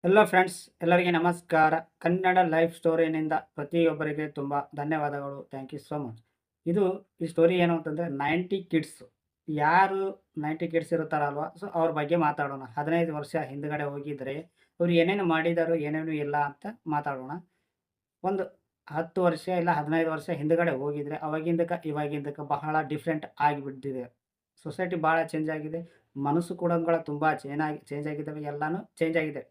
Hello friends, ಎಲ್ಲರಿಗೆ ನಮಸ್ಕಾರ. Kannada life ಸ್ಟೋರಿನಿಂದ ಪ್ರತಿಯೊಬ್ಬರಿಗೆ ತುಂಬ ಧನ್ಯವಾದಗಳು. Thank you so much. ಇದು ಈ ಸ್ಟೋರಿ ಏನು ಅಂತಂದರೆ 90 ಕಿಡ್ಸ್. ಯಾರು 90 ಕಿಡ್ಸ್ ಇರುತ್ತಾರಲ್ವ, ಸೊ ಅವ್ರ ಬಗ್ಗೆ ಮಾತಾಡೋಣ. 15 ವರ್ಷ ಹಿಂದ್ಗಡೆ ಹೋಗಿದ್ರೆ ಅವ್ರು ಏನೇನು ಮಾಡಿದರು, ಏನೇನು ಇಲ್ಲ ಅಂತ ಮಾತಾಡೋಣ. ಒಂದು 10 ವರ್ಷ ಇಲ್ಲ 15 ವರ್ಷ ಹಿಂದ್ಗಡೆ ಹೋಗಿದ್ರೆ ಅವಾಗಿಂದಕ್ಕೆ ಇವಾಗಿಂದಕ್ಕೆ ಬಹಳ ಡಿಫ್ರೆಂಟ್ ಆಗಿಬಿಟ್ಟಿದೆ. ಸೊಸೈಟಿ ಭಾಳ ಚೇಂಜ್ ಆಗಿದೆ. ಮನಸ್ಸು ಕೂಡ ತುಂಬ ಚೇಂಜ್ ಆಗಿದ್ದಾವೆ. ಎಲ್ಲಾನು ಚೇಂಜ್ ಆಗಿದೆ.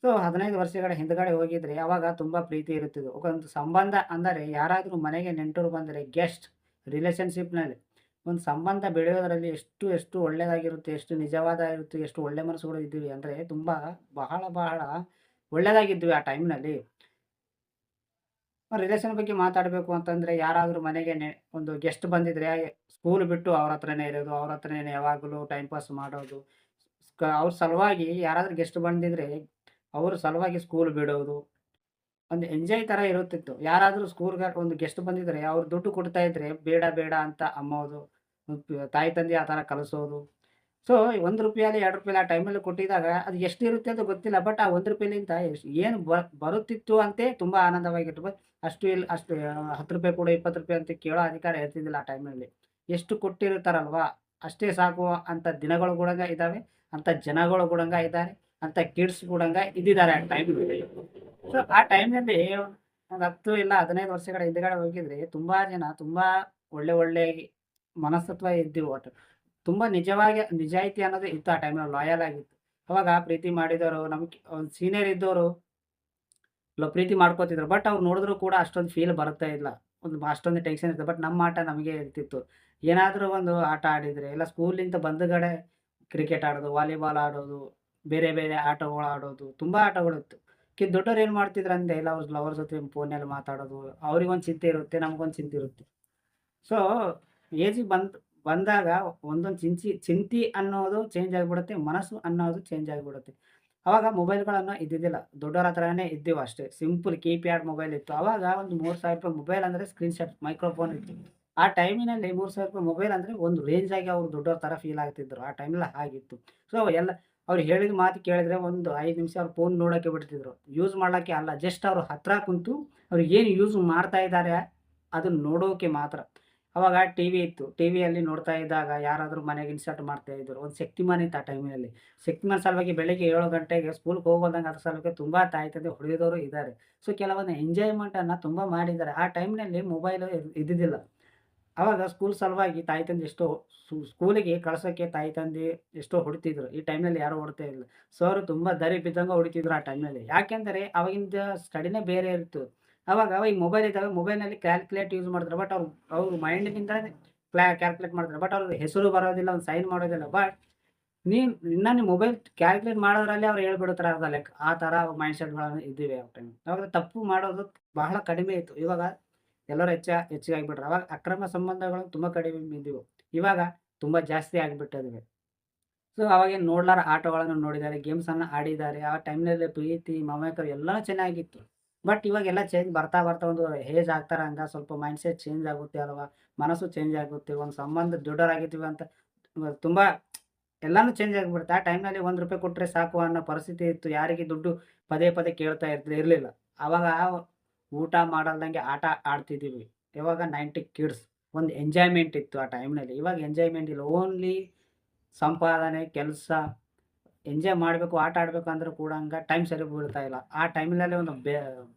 ಸೊ 15 ವರ್ಷಗಳ ಹಿಂದ್ಗಡೆ ಹೋಗಿದ್ರೆ ಅವಾಗ ತುಂಬಾ ಪ್ರೀತಿ ಇರುತ್ತಿದ್ದು. ಒಂದು ಸಂಬಂಧ ಅಂದರೆ ಯಾರಾದರೂ ಮನೆಗೆ ನೆಂಟರು ಬಂದರೆ ಗೆಸ್ಟ್ ರಿಲೇಶನ್‌ಶಿಪ್‌ನಲ್ಲಿ ಒಂದು ಸಂಬಂಧ ಬೆಳೆಯೋದರಲ್ಲಿ ಎಷ್ಟು ಎಷ್ಟು ಒಳ್ಳೆಯದಾಗಿರುತ್ತೆ, ಎಷ್ಟು ನಿಜವಾದ ಎಷ್ಟು ಒಳ್ಳೆ ಮನಸ್ಸುಗಳು ಇದ್ದೀವಿ ಅಂದರೆ ತುಂಬಾ ಬಹಳ ಬಹಳ ಒಳ್ಳೆಯದಾಗಿದ್ವಿ ಆ ಟೈಮ್‌ನಲ್ಲಿ. ರಿಲೇಶನ್ ಬಗ್ಗೆ ಮಾತಾಡಬೇಕು ಅಂತಂದ್ರೆ ಯಾರಾದರೂ ಮನೆಗೆ ಒಂದು ಗೆಸ್ಟ್ ಬಂದಿದ್ರೆ ಸ್ಕೂಲ್ ಬಿಟ್ಟು ಅವ್ರ ಹತ್ರನೇ ಇರೋದು, ಅವ್ರ ಹತ್ರನೇ ಯಾವಾಗಲೂ ಟೈಮ್ ಪಾಸ್ ಮಾಡೋದು. ಅವ್ರ ಸಲುವಾಗಿ ಯಾರಾದರೂ ಗೆಸ್ಟ್ ಬಂದಿದ್ರೆ ಅವ್ರ ಸಲುವಾಗಿ ಸ್ಕೂಲ್ ಬಿಡೋದು. ಒಂದು ಎಂಜಾಯ್ ಥರ ಇರುತ್ತಿತ್ತು. ಯಾರಾದರೂ ಸ್ಕೂಲ್‌ಗೆ ಒಂದು ಗೆಸ್ಟ್ ಬಂದಿದ್ರೆ ಅವ್ರು ದುಡ್ಡು ಕೊಡ್ತಾ ಇದ್ರೆ ಬೇಡ ಬೇಡ ಅಂತ ಅಮ್ಮೋದು. ತಾಯಿ ತಂದೆ ಆ ಥರ ಕಲಿಸೋದು. ಸೊ ₹1 ಅಲ್ಲಿ ₹2 ಆ ಟೈಮಲ್ಲಿ ಕೊಟ್ಟಿದಾಗ ಅದು ಎಷ್ಟಿರುತ್ತೆ ಅಂತ ಗೊತ್ತಿಲ್ಲ. ಬಟ್ ಆ ₹1 ಲಿಂದ ಏನು ಬರುತ್ತಿತ್ತು ಅಂತೆ ತುಂಬಾ ಆನಂದವಾಗಿತ್ತು. ಬಟ್ ಅಷ್ಟು ಇಲ್ಲ ಅಷ್ಟು ₹10 ಕೊಡು, ₹20 ಅಂತ ಕೇಳೋ ಅಧಿಕಾರ ಇರ್ತಿದ್ದಿಲ್ಲ ಆ ಟೈಮ್‌ನಲ್ಲಿ. ಎಷ್ಟು ಕೊಟ್ಟಿರ್ತಾರಲ್ವಾ, ಅಷ್ಟೇ ಸಾಕು ಅಂತ ದಿನಗಳು ಕೂಡ ಇದ್ದಾವೆ. ಅಂತ ಜನಗಳು ಕೂಡ ಇದ್ದಾರೆ. ಅಂತ ಕಿಡ್ಸ್ ಕೂಡ ಇದ್ದಿದ್ದಾರೆ ಆ ಟೈಮ್‌ನಲ್ಲಿ. ಸೊ ಆ ಟೈಮ್‌ನಲ್ಲಿ ಒಂದು 10 ಇಲ್ಲ 15 ವರ್ಷಗಳ ಹಿಂದಗಡೆ ಹೋಗಿದ್ರೆ ತುಂಬಾ ಜನ ತುಂಬಾ ಒಳ್ಳೆ ಒಳ್ಳೆ ಮನಸ್ತತ್ವ ಇದ್ದೀವಿ ಒಟ್ಟು. ತುಂಬಾ ನಿಜವಾಗಿ ನಿಜಾಯಿತಿ ಅನ್ನೋದು ಇತ್ತು ಆ ಟೈಮ್‌ನಲ್ಲಿ ಲಾಯಲ್ ಆಗಿತ್ತು. ಅವಾಗ ಪ್ರೀತಿ ಮಾಡಿದವರು ನಮ್ಗೆ ಒಂದು ಸೀನಿಯರ್ ಇದ್ದೋರು ಪ್ರೀತಿ ಮಾಡ್ಕೋತಿದ್ರು. ಬಟ್ ಅವ್ರು ನೋಡಿದ್ರು ಕೂಡ ಅಷ್ಟೊಂದು ಫೀಲ್ ಬರುತ್ತಾ ಇಲ್ಲ. ಅಷ್ಟೊಂದು ಟೆನ್ಷನ್ ಇರ್ತದೆ. ಬಟ್ ನಮ್ಮ ಆಟ ನಮಗೆ ಇರ್ತಿತ್ತು. ಏನಾದರೂ ಒಂದು ಆಟ ಆಡಿದ್ರೆ ಇಲ್ಲ ಸ್ಕೂಲಿಂದ ಬಂದಗಡೆ ಕ್ರಿಕೆಟ್ ಆಡೋದು, ವಾಲಿಬಾಲ್ ಆಡೋದು, ಬೇರೆ ಬೇರೆ ಆಟಗಳು ಆಡೋದು, ತುಂಬಾ ಆಟಗಳಿತ್ತು. ದೊಡ್ಡೋರು ಏನು ಮಾಡ್ತಿದ್ರಂದ್ರೆ ಲವರ್ ಜೊತೆ ಫೋನಲ್ಲಿ ಮಾತಾಡೋದು. ಅವ್ರಿಗೊಂದು ಚಿಂತೆ ಇರುತ್ತೆ, ನಮಗೊಂದು ಚಿಂತೆ ಇರುತ್ತೆ. ಸೊ ಏಜಿಗೆ ಬಂದಾಗ ಒಂದೊಂದು ಚಿಂತೆ ಅನ್ನೋದು ಚೇಂಜ್ ಆಗಿಬಿಡುತ್ತೆ. ಮನಸ್ಸು ಅನ್ನೋದು ಚೇಂಜ್ ಆಗಿಬಿಡುತ್ತೆ. ಅವಾಗ ಮೊಬೈಲ್‌ಗಳನ್ನು ಇದ್ದಿದ್ದಿಲ್ಲ. ದೊಡ್ಡೋರ ಹತ್ರನೇ ಇದ್ದೀವು ಅಷ್ಟೇ. ಸಿಂಪಲ್ ಕೀಪ್ಯಾಡ್ ಮೊಬೈಲ್ ಇತ್ತು. ಅವಾಗ ಒಂದು ₹3000 ಮೊಬೈಲ್ ಅಂದರೆ ಸ್ಕ್ರೀನ್ ಶಾಟ್ ಮೈಕ್ರೋಫೋನ್ ಇತ್ತು. ಆ ಟೈಮಿನಲ್ಲಿ ₹3000 ಮೊಬೈಲ್ ಅಂದರೆ ಒಂದು ರೇಂಜ್ ಆಗಿ ಅವ್ರು ದೊಡ್ಡೋರ ಥರ ಫೀಲ್ ಆಗ್ತಿದ್ರು. ಆ ಟೈಮಲ್ಲಿ ಹಾಗಿತ್ತು. ಸೊ ಅವ್ರು ಹೇಳಿದ ಮಾತು ಕೇಳಿದ್ರೆ ಒಂದು 5 ನಿಮಿಷ ಅವ್ರು ಫೋನ್ ನೋಡೋಕೆ ಬಿಡ್ತಿದ್ರು. ಯೂಸ್ ಮಾಡ್ಲಿಕ್ಕೆ ಅಲ್ಲ. ಜಸ್ಟ್ ಅವ್ರ ಹತ್ರ ಕುಂತು ಅವ್ರು ಏನು ಯೂಸ್ ಮಾಡ್ತಾ ಇದ್ದಾರೆ ಅದನ್ನ ನೋಡೋಕೆ ಮಾತ್ರ. ಅವಾಗ ಟಿವಿ ಇತ್ತು. ಟಿವಿಯಲ್ಲಿ ನೋಡ್ತಾ ಇದ್ದಾಗ ಯಾರಾದರೂ ಮನೆಗೆ ಇನ್ಸರ್ಟ್ ಮಾಡ್ತಾ ಇದ್ರು. ಒಂದು ಶಕ್ತಿಮಾನ್ ಇತ್ತು ಆ ಟೈಮಿನಲ್ಲಿ. ಶಕ್ತಿಮಾನ್ ಸಲುವಾಗಿ ಬೆಳಿಗ್ಗೆ 7 ಗಂಟೆಗೆ ಸ್ಕೂಲ್‌ಗೆ ಹೋಗೋದಂಗೆ ಅದ್ರ ಸಲುವಾಗಿ ತುಂಬಾ ತಾಯಿ ತಂದೆ ಹೊಡೆದವರು ಇದ್ದಾರೆ. ಸೊ ಕೆಲವೊಂದು ಎಂಜಾಯ್‌ಮೆಂಟನ್ನು ತುಂಬಾ ಮಾಡಿದ್ದಾರೆ. ಆ ಟೈಮ್‌ನಲ್ಲಿ ಮೊಬೈಲ್ ಇದ್ದಿದ್ದಿಲ್ಲ. ಅವಾಗ ಸ್ಕೂಲ್ ಸಲುವಾಗಿ ತಾಯಿ ತಂದೆ ಎಷ್ಟೋ ಸ್ಕೂಲಿಗೆ ಕಳ್ಸೋಕ್ಕೆ ತಾಯಿ ತಂದೆ ಎಷ್ಟೋ ಹೊಡಿತಿದ್ರು. ಈ ಟೈಮ್‌ನಲ್ಲಿ ಯಾರು ಹೊಡಿತಾ ಇಲ್ಲ. ಸರ್ ತುಂಬಾ ದಾರಿ ಬಿದ್ದಂಗೆ ಹೊಡಿತಿದ್ರು ಆ ಟೈಮ್‌ನಲ್ಲಿ. ಯಾಕೆಂದರೆ ಅವಾಗಿಂದ ಸ್ಟಡಿನೇ ಬೇರೆ ಇತ್ತು. ಅವಾಗ ಈ ಮೊಬೈಲ್ ಇದ್ದಾವೆ. ಮೊಬೈಲ್‌ನಲ್ಲಿ ಕ್ಯಾಲ್ಕುಲೇಟ್ ಯೂಸ್ ಮಾಡ್ತಾರೆ. ಬಟ್ ಅವ್ರು ಮೈಂಡ್‌ನಿಂದಾನೆ ಕ್ಯಾಲ್ಕುಲೇಟ್ ಮಾಡ್ತಾರೆ. ಬಟ್ ಅವ್ರಿಗೆ ಹೆಸರು ಬರೋದಿಲ್ಲ, ಒಂದು ಸೈನ್ ಮಾಡೋದಿಲ್ಲ. ಬಟ್ ನೀವು ಮೊಬೈಲ್ ಕ್ಯಾಲ್ಕುಲೇಟ್ ಮಾಡೋದ್ರಲ್ಲಿ ಅವ್ರು ಹೇಳ್ಬಿಡ್ತಾರೆ ಅರ್ಧ ಲೆಕ್ಕ. ಆ ಥರ ಮೈಂಡ್‌ಸೆಟ್‌ಗಳು ಇದ್ದಿವೆ ಆ ಟೈಮ್. ಅವಾಗ ತಪ್ಪು ಮಾಡೋದು ಬಹಳ ಕಡಿಮೆ ಇತ್ತು. ಇವಾಗ ಎಲ್ಲರೂ ಹೆಚ್ಚಿಗೆ ಆಗಿಬಿಟ್ರು. ಅವಾಗ ಅಕ್ರಮ ಸಂಬಂಧಗಳು ತುಂಬಾ ಕಡಿಮೆ ಇದ್ದಿವು. ಇವಾಗ ತುಂಬಾ ಜಾಸ್ತಿ ಆಗಿಬಿಟ್ಟಿವೆ. ಸೊ ಅವಾಗೇನು ನೋಡ್ಲಾರ ಆಟಗಳನ್ನು ನೋಡಿದ್ದಾರೆ, ಗೇಮ್ಸನ್ನು ಆಡಿದ್ದಾರೆ. ಆ ಟೈಮ್‌ನಲ್ಲಿ ಪ್ರೀತಿ, ಮಮೇಕರು ಎಲ್ಲಾನು ಚೆನ್ನಾಗಿತ್ತು. ಬಟ್ ಇವಾಗೆಲ್ಲ ಚೇಂಜ್ ಬರ್ತಾ ಬರ್ತಾ ಒಂದು ಏಜ್ ಆಗ್ತಾರಂಗ ಸ್ವಲ್ಪ ಮೈಂಡ್‌ಸೆಟ್ ಚೇಂಜ್ ಆಗುತ್ತೆ ಅಲ್ವಾ? ಮನಸ್ಸು ಚೇಂಜ್ ಆಗುತ್ತೆ. ಒಂದು ಸಂಬಂಧ ದೊಡ್ಡವರಾಗಿದ್ದೀವಿ ಅಂತ ತುಂಬಾ ಎಲ್ಲಾನು ಚೇಂಜ್ ಆಗಿಬಿಡುತ್ತೆ. ಆ ಟೈಮ್‌ನಲ್ಲಿ ₹1 ಕೊಟ್ರೆ ಸಾಕು ಅನ್ನೋ ಪರಿಸ್ಥಿತಿ ಇತ್ತು. ಯಾರಿಗೆ ದುಡ್ಡು ಪದೇ ಪದೇ ಕೇಳ್ತಾ ಇರ್ಲಿಲ್ಲ. ಅವಾಗ ಊಟ ಮಾಡಲ್ದಂಗೆ ಆಟ ಆಡ್ತಿದ್ದೀವಿ. ಇವಾಗ 90 ಕಿಡ್ಸ್. ಒಂದು ಎಂಜಾಯ್‌ಮೆಂಟ್ ಇತ್ತು ಆ ಟೈಮ್‌ನಲ್ಲಿ. ಇವಾಗ ಎಂಜಾಯ್‌ಮೆಂಟ್ ಇಲ್ಲ. ಓನ್ಲಿ ಸಂಪಾದನೆ, ಕೆಲಸ, ಎಂಜಾಯ್ ಮಾಡಬೇಕು, ಆಟ ಆಡಬೇಕು ಅಂದ್ರೂ ಕೂಡ ಟೈಮ್ ಸರಿ ಬೀಳ್ತಾ ಇಲ್ಲ. ಆ ಟೈಮ್‌ನಲ್ಲಿ ಒಂದು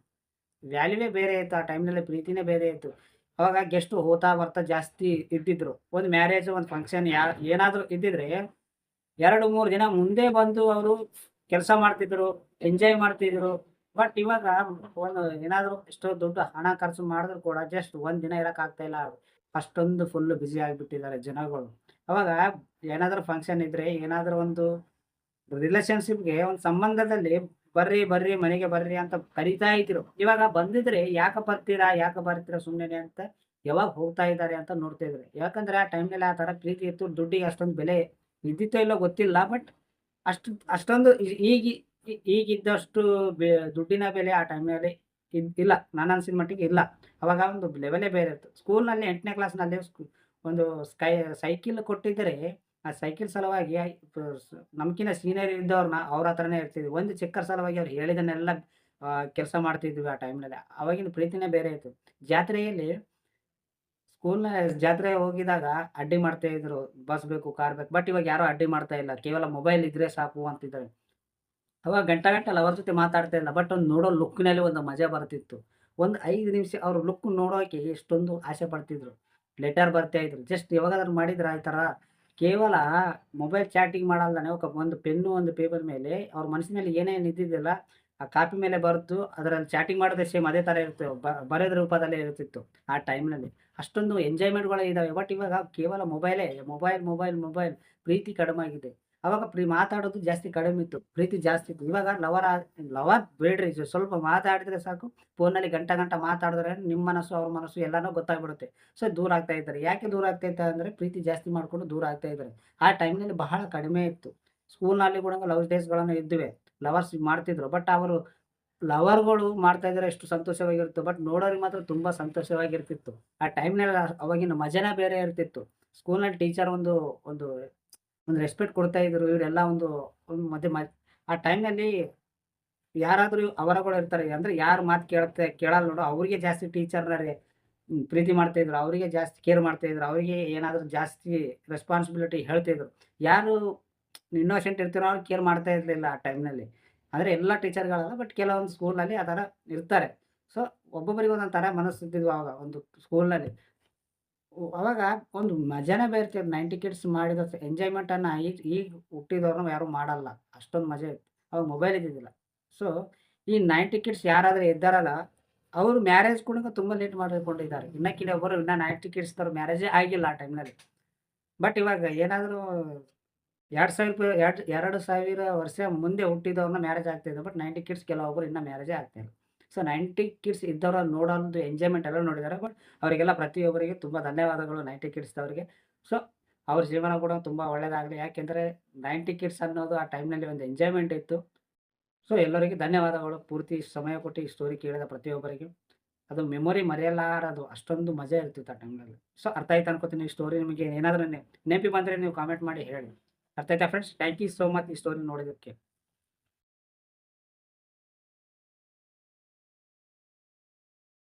ವ್ಯಾಲ್ಯೂವೇ ಬೇರೆ ಇತ್ತು. ಆ ಟೈಮ್‌ನಲ್ಲಿ ಪ್ರೀತಿನೇ ಬೇರೆ ಇತ್ತು. ಅವಾಗ ಗೆಸ್ಟು ಹೋತಾ ಬರ್ತಾ ಜಾಸ್ತಿ ಇದ್ದಿದ್ರು. ಒಂದು ಮ್ಯಾರೇಜ್, ಒಂದು ಫಂಕ್ಷನ್ ಏನಾದರೂ ಇದ್ದಿದ್ರೆ 2, 3 ದಿನ ಮುಂದೆ ಬಂದು ಅವರು ಕೆಲಸ ಮಾಡ್ತಿದ್ರು, ಎಂಜಾಯ್ ಮಾಡ್ತಿದ್ರು. ಬಟ್ ಇವಾಗ ಒಂದು ಏನಾದರೂ ಎಷ್ಟೋ ದುಡ್ಡು ಹಣ ಖರ್ಚು ಮಾಡಿದ್ರು ಕೂಡ ಜಸ್ಟ್ 1 ದಿನ ಇರಕ್ಕಾಗ್ತಾ ಇಲ್ಲ. ಅಷ್ಟೊಂದು ಫುಲ್ ಬಿಸಿ ಆಗಿಬಿಟ್ಟಿದ್ದಾರೆ ಜನಗಳು. ಅವಾಗ ಏನಾದರೂ ಫಂಕ್ಷನ್ ಇದ್ರೆ, ಏನಾದರೂ ಒಂದು ರಿಲೇಶನ್‌ಶಿಪ್‌ಗೆ ಒಂದು ಸಂಬಂಧದಲ್ಲಿ ಬರ್ರಿ, ಬರ್ರಿ ಮನೆಗೆ ಬರ್ರಿ ಅಂತ ಕರೀತಾ ಇದ್ರು. ಇವಾಗ ಬಂದಿದ್ರೆ ಯಾಕೆ ಬರ್ತೀರಾ ಸುಮ್ಮನೆನೆ ಅಂತ ಯಾವಾಗ ಹೋಗ್ತಾ ಇದ್ದಾರೆ ಅಂತ ನೋಡ್ತಾ ಇದ್ರು. ಯಾಕಂದ್ರೆ ಆ ಟೈಮ್‌ನಲ್ಲಿ ಆ ತರ ಪ್ರೀತಿ ಇತ್ತು. ದುಡ್ಡಿಗೆ ಅಷ್ಟೊಂದು ಬೆಲೆ ಇದ್ದಿತ್ತೋ ಇಲ್ಲೋ ಗೊತ್ತಿಲ್ಲ. ಬಟ್ ಅಷ್ಟೊಂದು ಈಗಿದ್ದಷ್ಟು ದುಡ್ಡಿನ ಬೆಲೆ ಆ ಟೈಮ್‌ನಲ್ಲಿ ಇಲ್ಲ. ನನ್ನ ಅನ್ಸಿದ ಮಟ್ಟಿಗೆ ಇಲ್ಲ. ಅವಾಗ ಒಂದು ಲೆವೆಲೇ ಬೇರೆ ಇತ್ತು. ಸ್ಕೂಲ್‌ನಲ್ಲಿ 8ನೇ ಕ್ಲಾಸ್‌ನಲ್ಲಿ ಒಂದು ಸೈಕಲ್ ಕೊಟ್ಟಿದ್ದರೆ ಆ ಸೈಕಲ್ ಸಲುವಾಗಿ ನಮ್ಕಿನ್ನ ಸೀನಿಯರ್ ಇದ್ದವ್ರನ್ನ ಅವ್ರ ಹತ್ರನೇ ಇರ್ತಿದ್ವಿ. ಒಂದು ಚಿಕ್ಕರ ಸಲುವಾಗಿ ಅವ್ರು ಹೇಳಿದ್ದನ್ನೆಲ್ಲ ಕೆಲಸ ಮಾಡ್ತಿದ್ವಿ ಆ ಟೈಮ್‌ನಲ್ಲಿ. ಅವಾಗಿನ ಪ್ರೀತಿನೇ ಬೇರೆ ಇತ್ತು. ಜಾತ್ರೆಯಲ್ಲಿ ಸ್ಕೂಲ್‌ನ ಜಾತ್ರೆಗೆ ಹೋಗಿದಾಗ ಅಡ್ಡಿ ಮಾಡ್ತಾ ಇದ್ರು. ಬಸ್ ಬೇಕು, ಕಾರ್ ಬೇಕು. ಬಟ್ ಇವಾಗ ಯಾರು ಅಡ್ಡಿ ಮಾಡ್ತಾ ಇಲ್ಲ. ಕೇವಲ ಮೊಬೈಲ್ ಇದ್ರೆ ಸಾಕು ಅಂತಿದ್ದಾರೆ. ಅವಾಗ ಗಂಟೆ ಲವರ್ ಜೊತೆ ಮಾತಾಡ್ತಾ ಇಲ್ಲ. ಬಟ್ ಅವ್ನು ನೋಡೋ ಲುಕ್‌ನಲ್ಲಿ ಒಂದು ಮಜಾ ಬರ್ತಿತ್ತು. ಒಂದು 5 ನಿಮಿಷ ಅವ್ರ ಲುಕ್ ನೋಡೋಕೆ ಎಷ್ಟೊಂದು ಆಸೆ ಪಡ್ತಿದ್ರು. ಲೆಟರ್ ಬರ್ತಾ ಇದ್ರು. ಜಸ್ಟ್ ಯಾವಾಗಾದ್ರೂ ಮಾಡಿದ್ರಾ ಈ ತರ? ಕೇವಲ ಮೊಬೈಲ್ ಚಾಟಿಂಗ್ ಮಾಡಲ್ದನೆ ಒಂದು ಪೆನ್ನು, ಒಂದು ಪೇಪರ್ ಮೇಲೆ ಅವ್ರ ಮನಸ್ಸಿನಲ್ಲಿ ಏನೇನು ಇದ್ದಿದ್ದಿಲ್ಲ, ಆ ಕಾಪಿ ಮೇಲೆ ಬರೆದು ಅದರಲ್ಲಿ ಚಾಟಿಂಗ್ ಮಾಡೋದೇ ಸೇಮ್ ಅದೇ ತರ ಇರುತ್ತೆ. ಬರೆದ ರೂಪದಲ್ಲೇ ಇರ್ತಿತ್ತು ಆ ಟೈಮ್‌ನಲ್ಲಿ. ಅಷ್ಟೊಂದು ಎಂಜಾಯ್‌ಮೆಂಟ್‌ಗಳು ಇದಾವೆ. ಬಟ್ ಇವಾಗ ಕೇವಲ ಮೊಬೈಲೇ. ಮೊಬೈಲ್. ಪ್ರೀತಿ ಕಡಿಮೆ ಆಗಿದೆ. ಅವಾಗ ಮಾತಾಡೋದು ಜಾಸ್ತಿ ಕಡಿಮೆ ಇತ್ತು. ಪ್ರೀತಿ ಜಾಸ್ತಿ ಇತ್ತು. ಇವಾಗ ಲವರ್ ಬಿಡ್ರಿ ಸ್ವಲ್ಪ ಮಾತಾಡಿದ್ರೆ ಸಾಕು ಫೋನಲ್ಲಿ ಗಂಟೆ ಮಾತಾಡಿದ್ರೆ ನಿಮ್ಮ ಮನಸ್ಸು, ಅವ್ರ ಮನಸ್ಸು ಎಲ್ಲಾನು ಗೊತ್ತಾಗ್ಬಿಡುತ್ತೆ. ಸೊ ದೂರ ಆಗ್ತಾ ಇದ್ದಾರೆ. ಯಾಕೆ ದೂರ ಆಗ್ತಾ ಇದ್ದಾರೆ ಅಂದ್ರೆ ಪ್ರೀತಿ ಜಾಸ್ತಿ ಮಾಡ್ಕೊಂಡು ದೂರ ಆಗ್ತಾ ಇದ್ದಾರೆ. ಆ ಟೈಮ್‌ನಲ್ಲಿ ಬಹಳ ಕಡಿಮೆ ಇತ್ತು. ಸ್ಕೂಲ್‌ನಲ್ಲಿ ಕೂಡ ಲವ್ ಡೇಸ್‌ಗಳನ್ನ ಇದ್ದಿವೆ. ಲವರ್ಸ್ ಮಾಡ್ತಿದ್ರು. ಬಟ್ ಅವರು ಲವರ್‌ಗಳು ಮಾಡ್ತಾ ಇದ್ರೆ ಎಷ್ಟು ಸಂತೋಷವಾಗಿರುತ್ತೆ. ಬಟ್ ನೋಡೋರಿಗೆ ಮಾತ್ರ ತುಂಬಾ ಸಂತೋಷವಾಗಿರ್ತಿತ್ತು. ಆ ಟೈಮ್‌ನಲ್ಲಿ ಅವಾಗಿನ ಮಜಾನೇ ಬೇರೆ ಇರ್ತಿತ್ತು. ಸ್ಕೂಲ್‌ನಲ್ಲಿ ಟೀಚರ್ ಒಂದು ಒಂದು ಒಂದು ರೆಸ್ಪೆಕ್ಟ್ ಕೊಡ್ತಾ ಇದ್ರು. ಇವರೆಲ್ಲ ಒಂದು ಮತ್ತೆ ಆ ಟೈಮ್‌ನಲ್ಲಿ ಯಾರಾದ್ರೂ ಅವರಗಳು ಇರ್ತಾರೆ. ಅಂದ್ರೆ ಯಾರು ಮಾತು ಕೇಳಲ್ಲ ನೋಡು ಅವ್ರಿಗೆ ಜಾಸ್ತಿ ಟೀಚರ್‌ನ ಪ್ರೀತಿ ಮಾಡ್ತಾ ಇದ್ರು. ಅವರಿಗೆ ಜಾಸ್ತಿ ಕೇರ್ ಮಾಡ್ತಾ ಇದ್ರು. ಅವರಿಗೆ ಏನಾದ್ರು ಜಾಸ್ತಿ ರೆಸ್ಪಾನ್ಸಿಬಿಲಿಟಿ ಹೇಳ್ತಿದ್ರು. ಯಾರು ಇನ್ನೋಸೆಂಟ್ ಇರ್ತಾರೋ ಅವ್ರು ಕೇರ್ ಮಾಡ್ತಾ ಇರ್ಲಿಲ್ಲ ಆ ಟೈಮ್‌ನಲ್ಲಿ. ಅಂದ್ರೆ ಎಲ್ಲ ಟೀಚರ್‌ಗಳಲ್ಲ. ಬಟ್ ಕೆಲವೊಂದು ಸ್ಕೂಲ್‌ನಲ್ಲಿ ಆ ತರ ಇರ್ತಾರೆ. ಸೊ ಒಬ್ಬೊಬ್ಬರಿಗೆ ಒಂದೊಂದು ತರ ಮನಸ್ಥಿತಿದ್ವು ಆವಾಗ ಒಂದು ಸ್ಕೂಲ್‌ನಲ್ಲಿ. ಅವಾಗ ಒಂದು ಮಜಾನೇ ಬೇರೆ ಇರ್ತದೆ. 90 ಕಿಡ್ಸ್ ಮಾಡಿದ ಎಂಜಾಯ್‌ಮೆಂಟ್ ಅನ್ನ ಈಗ ಹುಟ್ಟಿದವ್ರನ್ನ ಯಾರು ಮಾಡಲ್ಲ. ಅಷ್ಟೊಂದು ಮಜಾ ಇತ್ತು. ಅವಾಗ ಮೊಬೈಲ್ ಇದ್ದಿದ್ದಿಲ್ಲ. ಸೊ ಈ 90 ಕಿಡ್ಸ್ ಯಾರಾದ್ರೂ ಇದ್ದಾರಲ್ಲ, ಅವರು ಮ್ಯಾರೇಜ್ ಕೂಡ ತುಂಬಾ ಲೇಟ್ ಮಾಡಿಕೊಂಡಿದ್ದಾರೆ. ಇನ್ನ ಕೆಲವೊಬ್ಬರು ಇನ್ನ 90 ಕಿಡ್ಸ್ ತರ ಮ್ಯಾರೇಜೇ ಆಗಿಲ್ಲ ಆ ಟೈಮ್‌ನಲ್ಲಿ. ಬಟ್ ಇವಾಗ ಏನಾದ್ರು 2000 ವರ್ಷ ಮುಂದೆ ಹುಟ್ಟಿದವ್ರನ್ನ ಮ್ಯಾರೇಜ್ ಆಗ್ತಾ ಇದೆ. ಬಟ್ 90 ಕಿಡ್ಸ್ ಕೆಲವೊಬ್ಬರು ಇನ್ನ ಮ್ಯಾರೇಜೇ ಆಗ್ತಾ ಇಲ್ಲ. ಸೊ 90 ಕಿಡ್ಸ್ ಇದ್ದವ್ರ ನೋಡೋದು ಎಂಜಾಯ್‌ಮೆಂಟ್ ಎಲ್ಲ ನೋಡಿದ್ದಾರೆ. ಬಟ್ ಅವರಿಗೆಲ್ಲ ಪ್ರತಿಯೊಬ್ಬರಿಗೆ ತುಂಬಾ ಧನ್ಯವಾದಗಳು 90 ಕಿಡ್ಸ್‌ದವರಿಗೆ. ಸೊ ಅವ್ರ ಜೀವನ ಕೂಡ ತುಂಬಾ ಒಳ್ಳೆಯದಾಗಲಿ. ಯಾಕೆಂದ್ರೆ 90 ಕಿಡ್ಸ್ ಅನ್ನೋದು ಆ ಟೈಮ್‌ನಲ್ಲಿ ಒಂದು ಎಂಜಾಯ್‌ಮೆಂಟ್ ಇತ್ತು. ಸೊ ಎಲ್ಲರಿಗೆ ಧನ್ಯವಾದಗಳು. ಪೂರ್ತಿ ಸಮಯ ಕೊಟ್ಟು ಈ ಸ್ಟೋರಿ ಕೇಳಿದ ಪ್ರತಿಯೊಬ್ಬರಿಗೂ. ಅದು ಮೆಮೊರಿ ಮರೆಯಲಾರದು. ಅಷ್ಟೊಂದು ಮಜಾ ಇರ್ತಿತ್ತು ಆ ಟೈಮ್‌ನಲ್ಲಿ. ಸೊ ಅರ್ಥ ಆಯ್ತು ಅನ್ಕೋತೀನಿ. ಈ ಸ್ಟೋರಿ ನಿಮಗೆ ಏನಾದ್ರು ನೆನಪು ಬಂದ್ರೆ ನೀವು ಕಾಮೆಂಟ್ ಮಾಡಿ ಹೇಳಿ. ಅರ್ಥ ಆಯ್ತಾ friends? Thank you so much ಈ ಸ್ಟೋರಿ ನೋಡಿದ್ದಕ್ಕೆ.